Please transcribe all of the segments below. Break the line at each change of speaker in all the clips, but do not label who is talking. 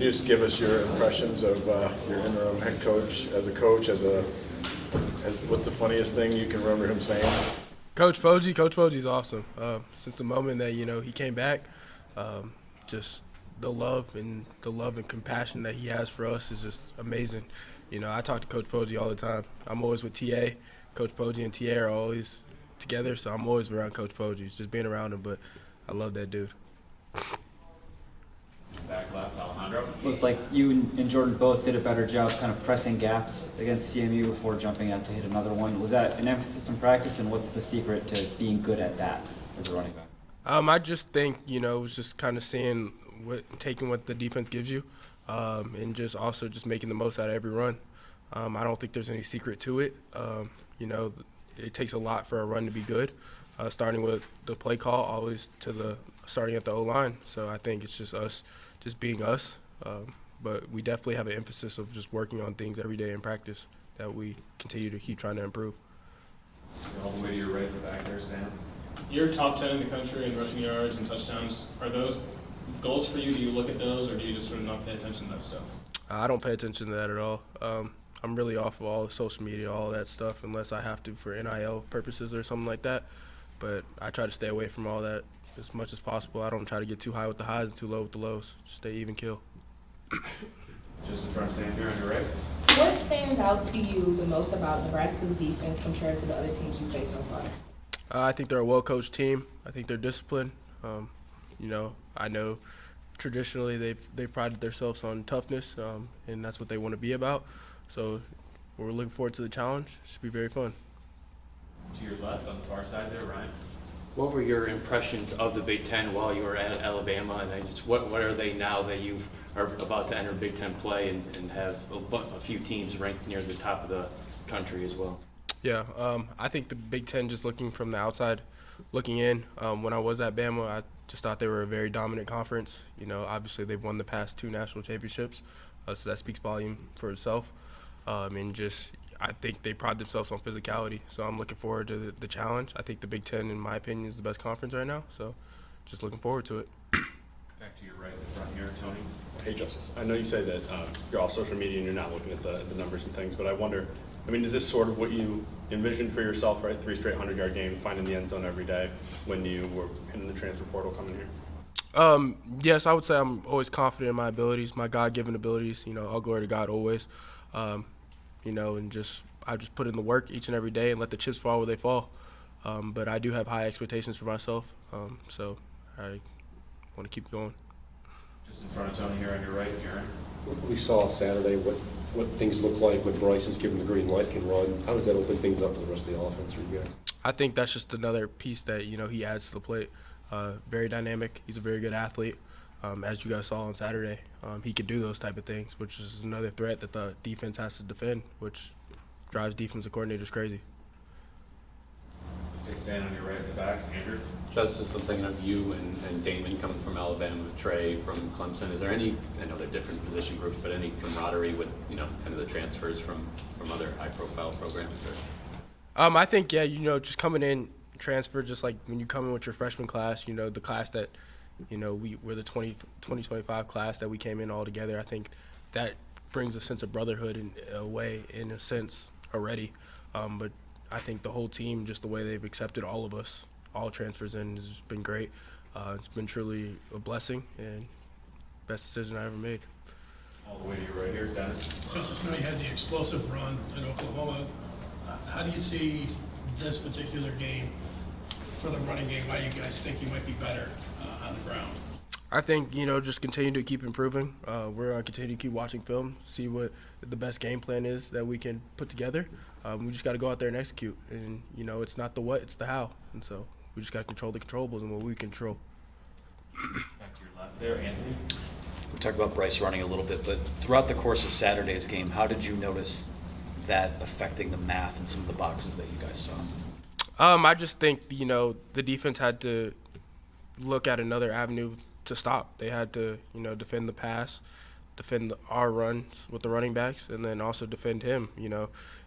you just give us your impressions of your interim head coach, as what's the funniest thing you can remember him saying?
Coach Poggi's awesome. Since the moment that he came back, just the love and compassion that he has for us is just amazing. I talk to Coach Poggi all the time. I'm always with TA. Coach Poggi and TA are always together, so I'm always around Coach Poggi. It's just being around him, but I love that dude.
Back left, Alejandro.
Looked like you and Jordan both did a better job kind of pressing gaps against CMU before jumping out to hit another one. Was that an emphasis in practice, and what's the secret to being good at that as a running back?
I just think, it was just kind of taking what the defense gives you, and just also just making the most out of every run. I don't think there's any secret to it. It takes a lot for a run to be good, starting with the play call always to starting at the O-line. So I think it's just us just being us. But we definitely have an emphasis of just working on things every day in practice that we continue to keep trying to improve.
All the way to your right in the back there, Sam.
You're top 10 in the country in rushing yards and touchdowns. Are those goals for you? Do you look at those, or do you just sort of not pay attention to that stuff?
I don't pay attention to that at all. I'm really off of all the social media, all of that stuff, unless I have to for NIL purposes or something like that. But I try to stay away from all that as much as possible. I don't try to get too high with the highs and too low with the lows. Just stay even kill.
Just in front of Sam here on your right.
What stands out to you the most about Nebraska's defense compared to the other teams you faced so far?
I think they're a well-coached team. I think they're disciplined. I know traditionally they've prided themselves on toughness, and that's what they want to be about. So we're looking forward to the challenge. It should be very fun.
To your left on the far side there, Ryan.
What were your impressions of the Big Ten while you were at Alabama, and what are they now that you are about to enter Big Ten play and have a few teams ranked near the top of the country as well?
Yeah, I think the Big Ten, just looking from the outside, looking in, when I was at Bama, I just thought they were a very dominant conference. Obviously they've won the past 2 national championships, so that speaks volume for itself. And just I think they pride themselves on physicality, so I'm looking forward to the challenge. I think the Big Ten, in my opinion, is the best conference right now, so just looking forward to it.
Back to your right in the front here, Tony.
Hey, Justice. I know you say that you're off social media and you're not looking at the numbers and things, but I wonder, is this sort of what you envisioned for yourself, right? 3 straight 100-yard games, finding the end zone every day when you were in the transfer portal coming here?
Yes, I would say I'm always confident in my abilities, my God-given abilities. All glory to God always. And I just put in the work each and every day and let the chips fall where they fall. But I do have high expectations for myself, so I want to keep going.
Just in front of Tony here on your right, Aaron.
What we saw Saturday, what things look like when Bryce is given the green light, can run. How does that open things up for the rest of the offense for you guys?
I think that's just another piece that he adds to the plate. Very dynamic. He's a very good athlete. As you guys saw on Saturday, he could do those type of things, which is another threat that the defense has to defend, which drives defensive coordinators crazy.
They stand on your right at the back, Andrew.
Justice, I'm thinking of you and Damon coming from Alabama, Trey from Clemson. Is there any, I know they're different position groups, but any camaraderie with, kind of the transfers from other high-profile programs?
I think, just coming in, transfer, just like when you come in with your freshman class, the class that, we're the 2025 class that we came in all together. I think that brings a sense of brotherhood in a sense already. But I think the whole team, just the way they've accepted all of us, all transfers in, has been great. It's been truly a blessing and best decision I ever made.
All the way to your right here, Dennis.
Justice, now you had the explosive run in Oklahoma. How do you see this particular game for the running game? Why you guys think you might be better on the ground?
I think, just continue to keep improving. We're going to continue to keep watching film, see what the best game plan is that we can put together. We just got to go out there and execute. And, it's not the what, it's the how. And so we just got to control the controllables and what we control.
Back to your left there, Anthony.
We talked about Bryce running a little bit, but throughout the course of Saturday's game, how did you notice that affecting the math and some of the boxes that you guys saw?
I just think, the defense had to look at another avenue to stop. They had to, defend the pass, defend our runs with the running backs, and then also defend him.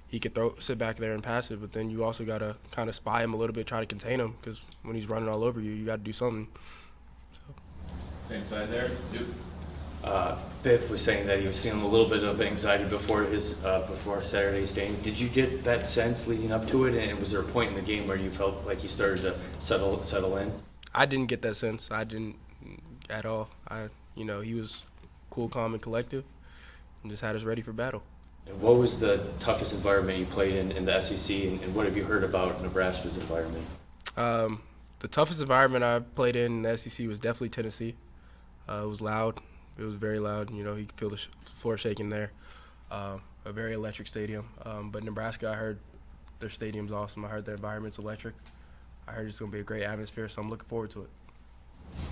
He could sit back there and pass it, but then you also got to kind of spy him a little bit, try to contain him, because when he's running all over you, you got to do something.
Same side there, Zoop.
Biff was saying that he was feeling a little bit of anxiety before Saturday's game. Did you get that sense leading up to it, and was there a point in the game where you felt like you started to settle in?
I didn't get that sense. I didn't at all. He was cool, calm, and collective, and just had us ready for battle.
And what was the toughest environment you played in the SEC, and what have you heard about Nebraska's environment?
The toughest environment I played in the SEC was definitely Tennessee. It was loud. It was very loud. You could feel the floor shaking there. A very electric stadium. But Nebraska, I heard their stadium's awesome. I heard their environment's electric. I heard it's going to be a great atmosphere, so I'm looking forward to it.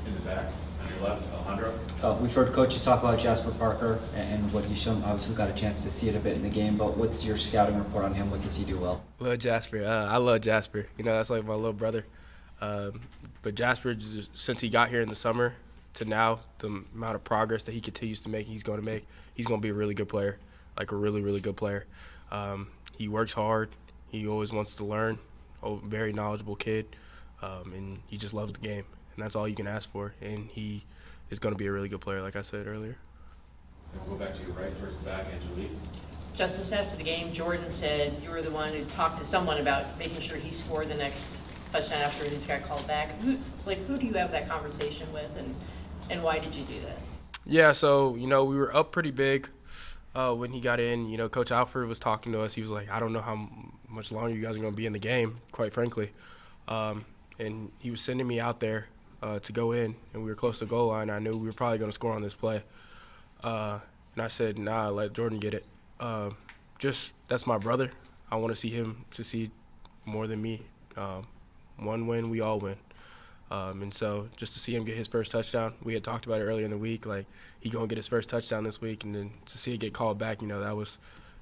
In the back, on your left, Alejandro.
We've heard coaches talk about Jasper Parker and what he's shown. Obviously, we got a chance to see it a bit in the game, but what's your scouting report on him? What does he do well?
Love Jasper. I love Jasper. That's like my little brother. But Jasper, since he got here in the summer to now, the amount of progress that he continues to make, he's going to be a really good player, like a really, really good player. He works hard. He always wants to learn. Very knowledgeable kid, and he just loves the game. And that's all you can ask for. And he is going to be a really good player, like I said earlier.
And we'll go back to your right, towards the back, Angelique.
Justice, after the game, Jordan said you were the one who talked to someone about making sure he scored the next touchdown after he got called back. Who do you have that conversation with, and why did you do that?
Yeah, so, we were up pretty big when he got in. Coach Alford was talking to us. He was like, I don't know how much longer you guys are going to be in the game, quite frankly. And he was sending me out there to go in, and we were close to the goal line. I knew we were probably going to score on this play. And I said, nah, let Jordan get it. That's my brother. I want to see him succeed more than me. One win, we all win. And so just to see him get his first touchdown, we had talked about it earlier in the week, like he going to get his first touchdown this week, and then to see it get called back, that was,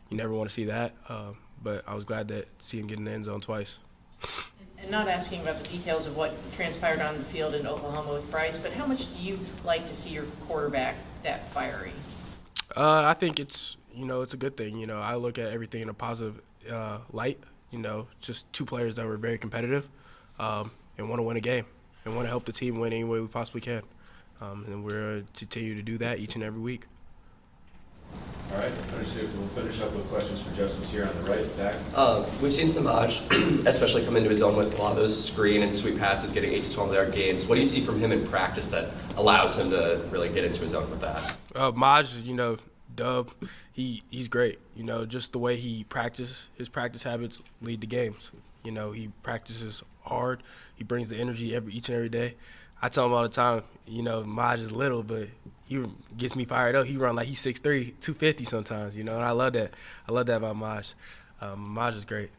you never want to see that. But I was glad to see him get in the end zone twice.
And not asking about the details of what transpired on the field in Oklahoma with Bryce, but how much do you like to see your quarterback that fiery?
I think it's a good thing. I look at everything in a positive light. Just two players that were very competitive and want to win a game and want to help the team win any way we possibly can. And we're going to continue to do that each and every week.
All right, we'll finish up with questions for Justice here on the right. Zach?
We've seen Samaj, especially come into his own with a lot of those screen and sweep passes, getting 8 to 12-yard gains. What do you see from him in practice that allows him to really get into his own with that?
Maj, Dub, he's great. Just the way he practices, his practice habits lead to games. He practices hard. He brings the energy each and every day. I tell him all the time, Maj is little, but he gets me fired up. He run like he's 6'3", 250 sometimes, and I love that. I love that about Maj. Maj is great.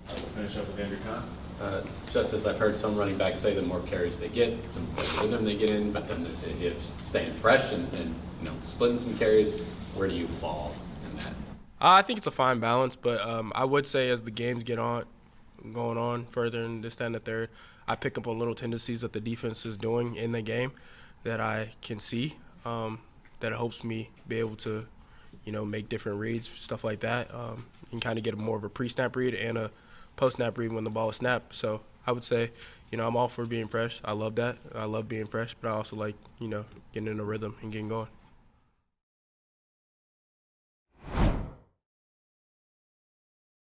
We'll finish up with Andrew Kahn.
Justice, I've heard some running backs say the more carries they get, the more rhythm they get in, but then there's the idea of staying fresh and splitting some carries. Where do you fall in that?
I think it's a fine balance, but I would say as the games going on further in this, that, and the third, I pick up on little tendencies that the defense is doing in the game that I can see that helps me be able to, make different reads, stuff like that, and kind of get more of a pre-snap read and a post-snap read when the ball is snapped. So I would say, I'm all for being fresh. I love that. I love being fresh, but I also like, getting in a rhythm and getting going.